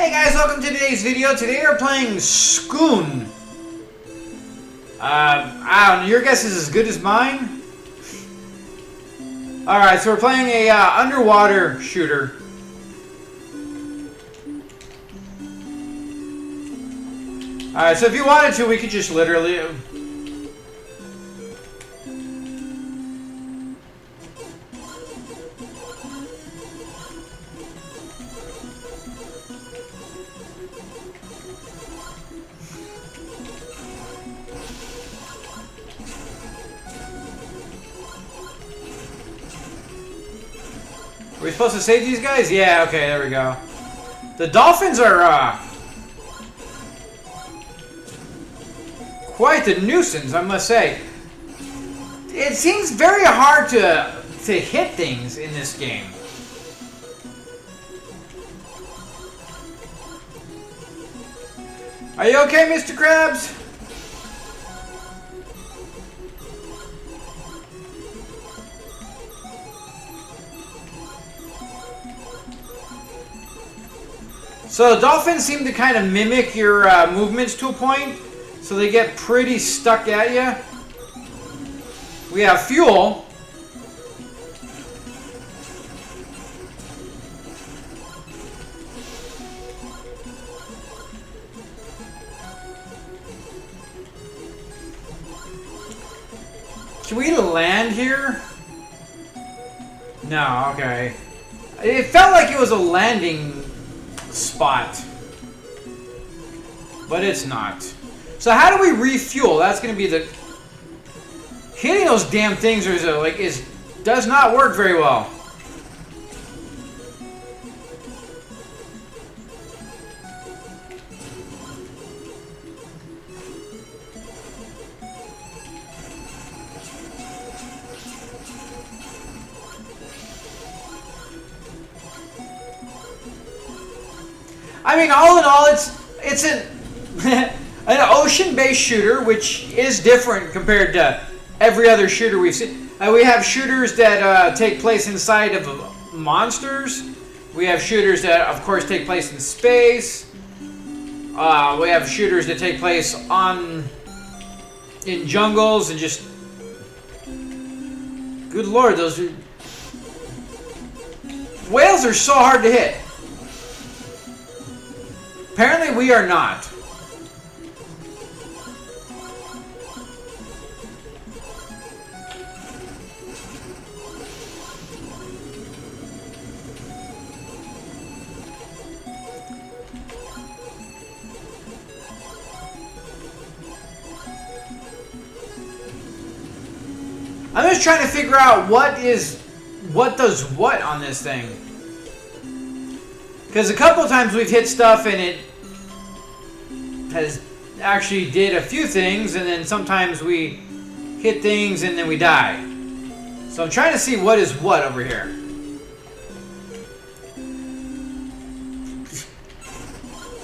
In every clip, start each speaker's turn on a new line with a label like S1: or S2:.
S1: Hey guys, welcome to today's video. Today we're playing Sqoon. I don't know, your guess is as good as mine. Alright, so we're playing a underwater shooter. Alright, so if you wanted to, we could just literally... Are we supposed to save these guys? Yeah, okay, there we go. The dolphins are, quite the nuisance, I must say. It seems very hard to hit things in this game. Are you okay, Mr. Krabs? So the dolphins seem to kind of mimic your movements to a point, so they get pretty stuck at you. We have fuel. Can we land here? No, okay. It felt like it was a landing spot, but it's not. So how do we refuel? That's going to be the... Hitting those damn things does not work very well. I mean, all in all, it's an ocean-based shooter, which is different compared to every other shooter we've seen. We have shooters that take place inside of monsters. We have shooters that, of course, take place in space. We have shooters that take place in jungles and just... Good Lord, those are... Whales are so hard to hit. Apparently we are not. I'm just trying to figure out what does what on this thing. Because a couple times we've hit stuff and it has actually did a few things, and then sometimes we hit things and then we die. So I'm trying to see what is what over here.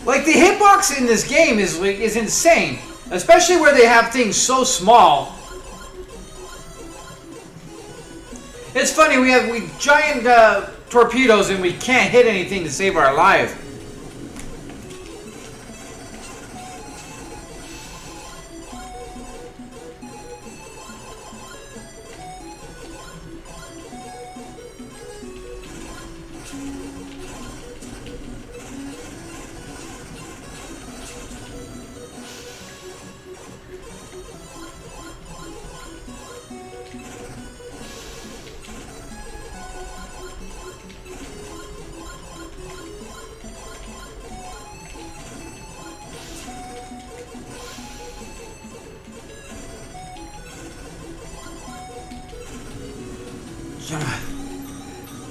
S1: Like, the hitbox in this game is insane, especially where they have things so small. It's funny, we have giant torpedoes and we can't hit anything to save our life.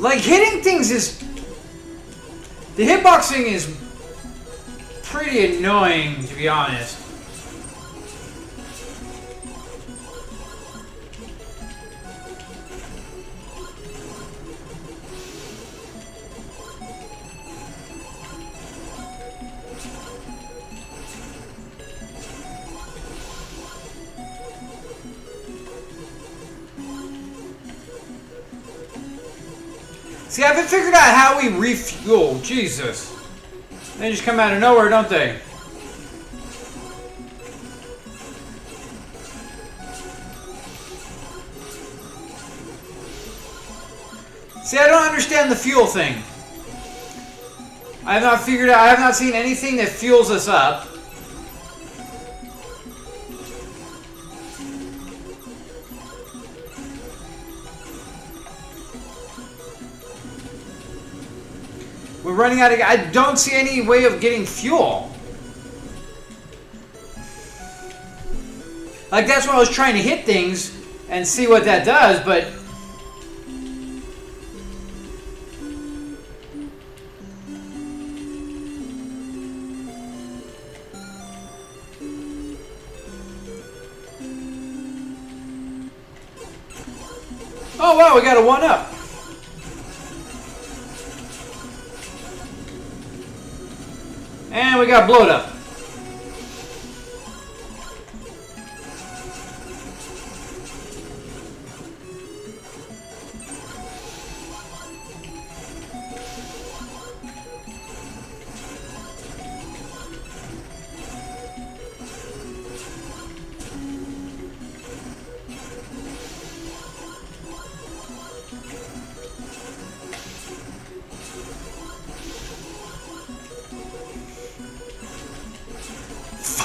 S1: Like, hitting things is... The hitboxing is pretty annoying, to be honest. See, I haven't figured out how we refuel. Jesus. They just come out of nowhere, don't they? See, I don't understand the fuel thing. I have not figured out, I have not seen anything that fuels us up. We're running out of, I don't see any way of getting fuel. Like, that's why I was trying to hit things and see what that does, but... Oh wow, we got a 1-up. And we got blowed up.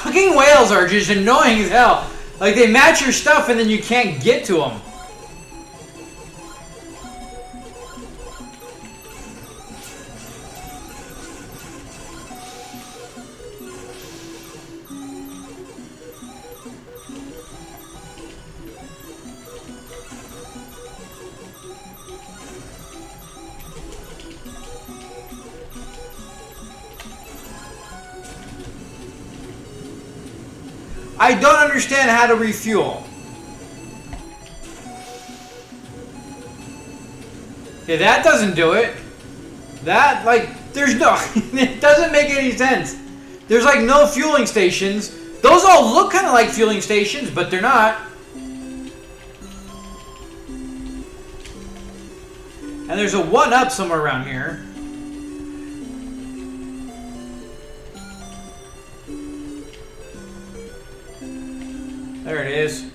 S1: Fucking whales are just annoying as hell. Like, they match your stuff and then you can't get to them. I don't understand how to refuel. Yeah, that doesn't do it. That, like, there's no... It doesn't make any sense. There's, like, no fueling stations. Those all look kind of like fueling stations, but they're not. And there's a 1-up somewhere around here. There it is.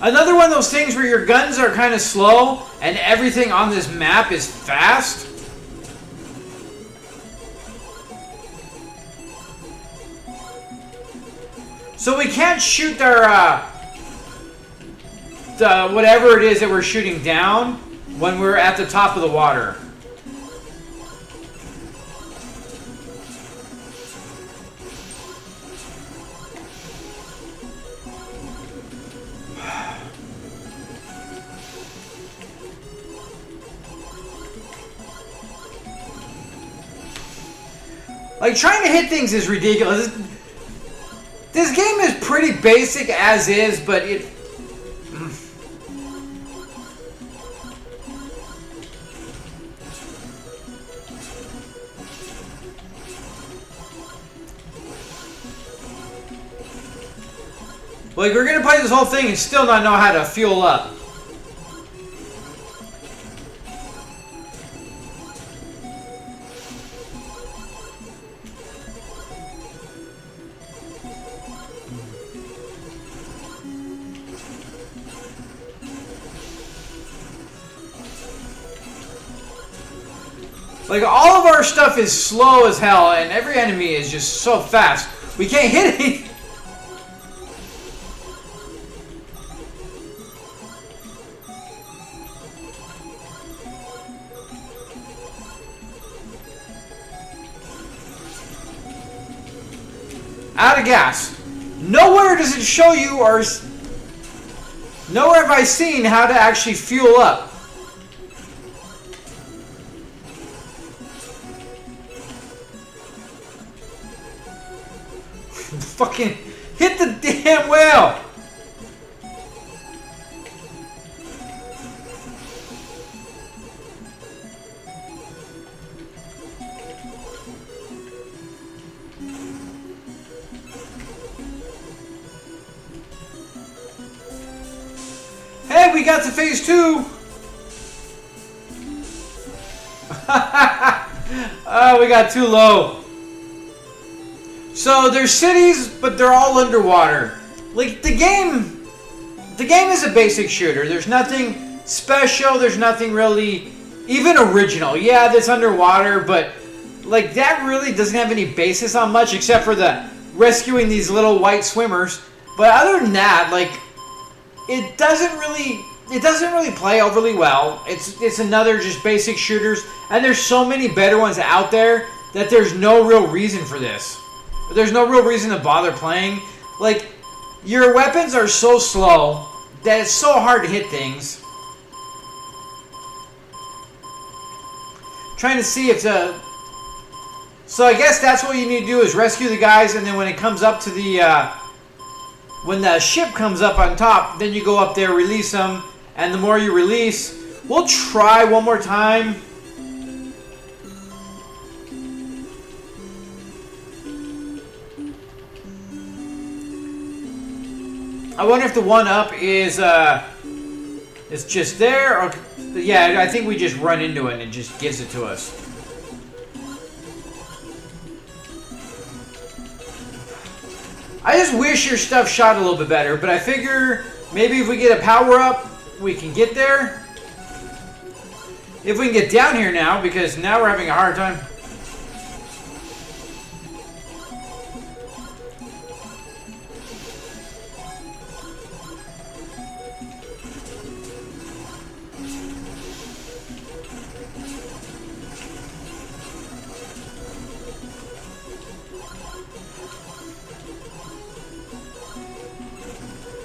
S1: Another one of those things where your guns are kind of slow and everything on this map is fast. So we can't shoot our whatever it is that we're shooting down when we're at the top of the water. Like, trying to hit things is ridiculous. This game is pretty basic as is, but it... Like, we're gonna play this whole thing and still not know how to fuel up. Like, all of our stuff is slow as hell, and every enemy is just so fast. We can't hit anything. Out of gas. Nowhere does it show you, or nowhere have I seen how to actually fuel up. Fucking hit the damn whale. we got to phase 2. Oh, we got too low. So there's cities, but they're all underwater. Like the game is a basic shooter. There's nothing special. There's nothing really even original. Yeah, that's underwater, but like that really doesn't have any basis on much except for the rescuing these little white swimmers. But other than that, like it doesn't really play overly well. It's another just basic shooters, and there's so many better ones out there that there's no real reason for this. There's no real reason to bother playing. Like, your weapons are so slow that it's so hard to hit things. Trying to see if the... So I guess that's what you need to do is rescue the guys, and then when it comes up to the... when the ship comes up on top, then you go up there, release them, and the more you release... We'll try one more time. I wonder if the one up is just there, or yeah, I think we just run into it and it just gives it to us. I just wish your stuff shot a little bit better, but I figure maybe if we get a power up, we can get there. If we can get down here now, because now we're having a hard time.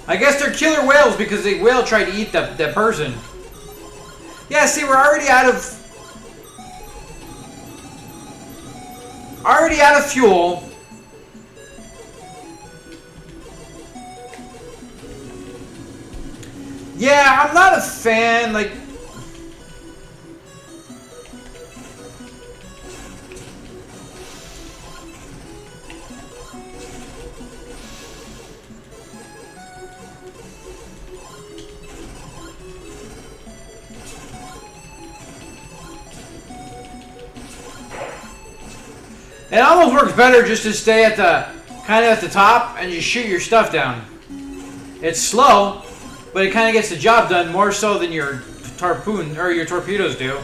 S1: I guess they're killer whales because the whale tried to eat the person. Yeah, see, we're already out of fuel. Yeah, I'm not a fan, like... It almost works better just to stay at the kind of at the top and just shoot your stuff down. It's slow, but it kind of gets the job done more so than your harpoon or your torpedoes do.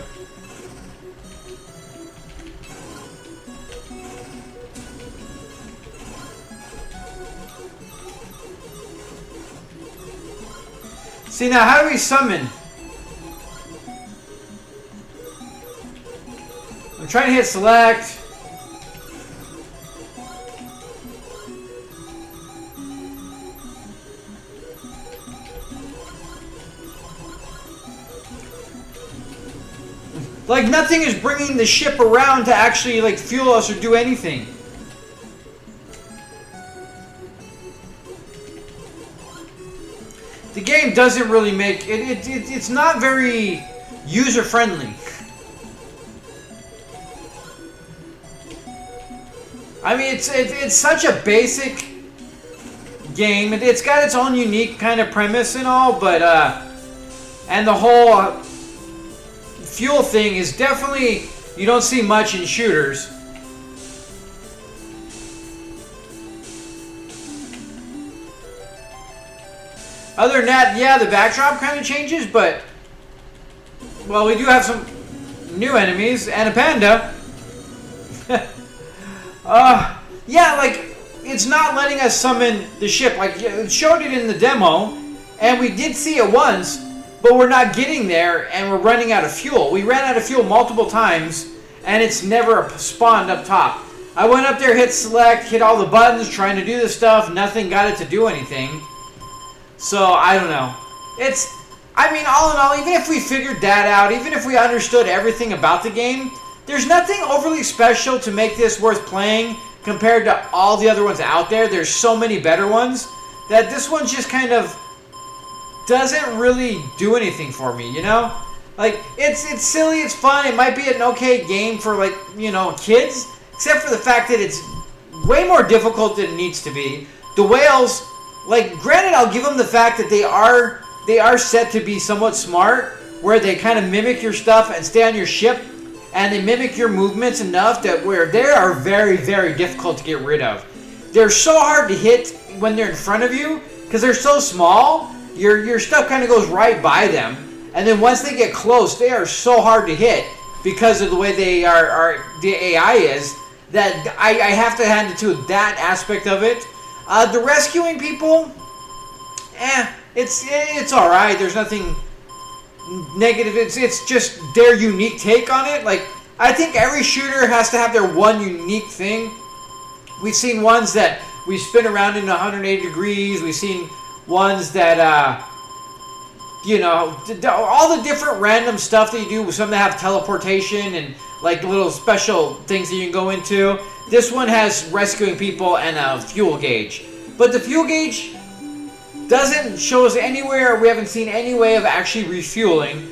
S1: See, now how do we summon? I'm trying to hit select. Like, nothing is bringing the ship around to actually, like, fuel us or do anything. The game doesn't really make... It's not very user-friendly. I mean, it's such a basic game. It's got its own unique kind of premise and all, but... and the whole... fuel thing is definitely, you don't see much in shooters. Other than that, yeah, the backdrop kind of changes, but, well, we do have some new enemies and a panda. Yeah, like, it's not letting us summon the ship. Like, it showed it in the demo, and we did see it once, but we're not getting there, and we're running out of fuel. We ran out of fuel multiple times, and it's never spawned up top. I went up there, hit select, hit all the buttons, trying to do this stuff. Nothing got it to do anything. So, I don't know. I mean, all in all, even if we figured that out, even if we understood everything about the game, there's nothing overly special to make this worth playing compared to all the other ones out there. There's so many better ones that this one's just kind of... doesn't really do anything for me, you know? Like, it's silly, it's fun, it might be an okay game for, like, you know, kids, except for the fact that it's way more difficult than it needs to be. The whales, like, granted, I'll give them the fact that they are set to be somewhat smart, where they kind of mimic your stuff and stay on your ship, and they mimic your movements enough that where they are very, very difficult to get rid of. They're so hard to hit when they're in front of you because they're so small. Your stuff kind of goes right by them, and then once they get close, they are so hard to hit because of the way they are the AI is, that I have to hand it to that aspect of it. The rescuing people, it's all right. There's nothing negative. It's just their unique take on it. Like, I think every shooter has to have their one unique thing. We've seen ones that we spin around in 180 degrees. We've seen ones that all the different random stuff that you do. Some that have teleportation and like little special things that you can go into. This one has rescuing people and a fuel gauge, but the fuel gauge doesn't show us anywhere. We haven't seen any way of actually refueling,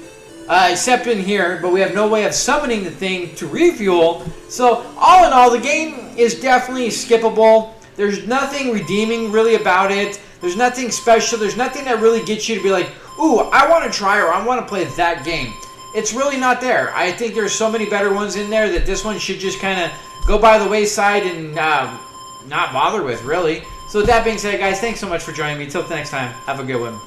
S1: except in here, but we have no way of summoning the thing to refuel. So all in all, the game is definitely skippable. There's nothing redeeming really about it. There's nothing special. There's nothing that really gets you to be like, ooh, I want to try or I want to play that game. It's really not there. I think there's so many better ones in there that this one should just kind of go by the wayside and not bother with, really. So with that being said, guys, thanks so much for joining me. Till next time, have a good one.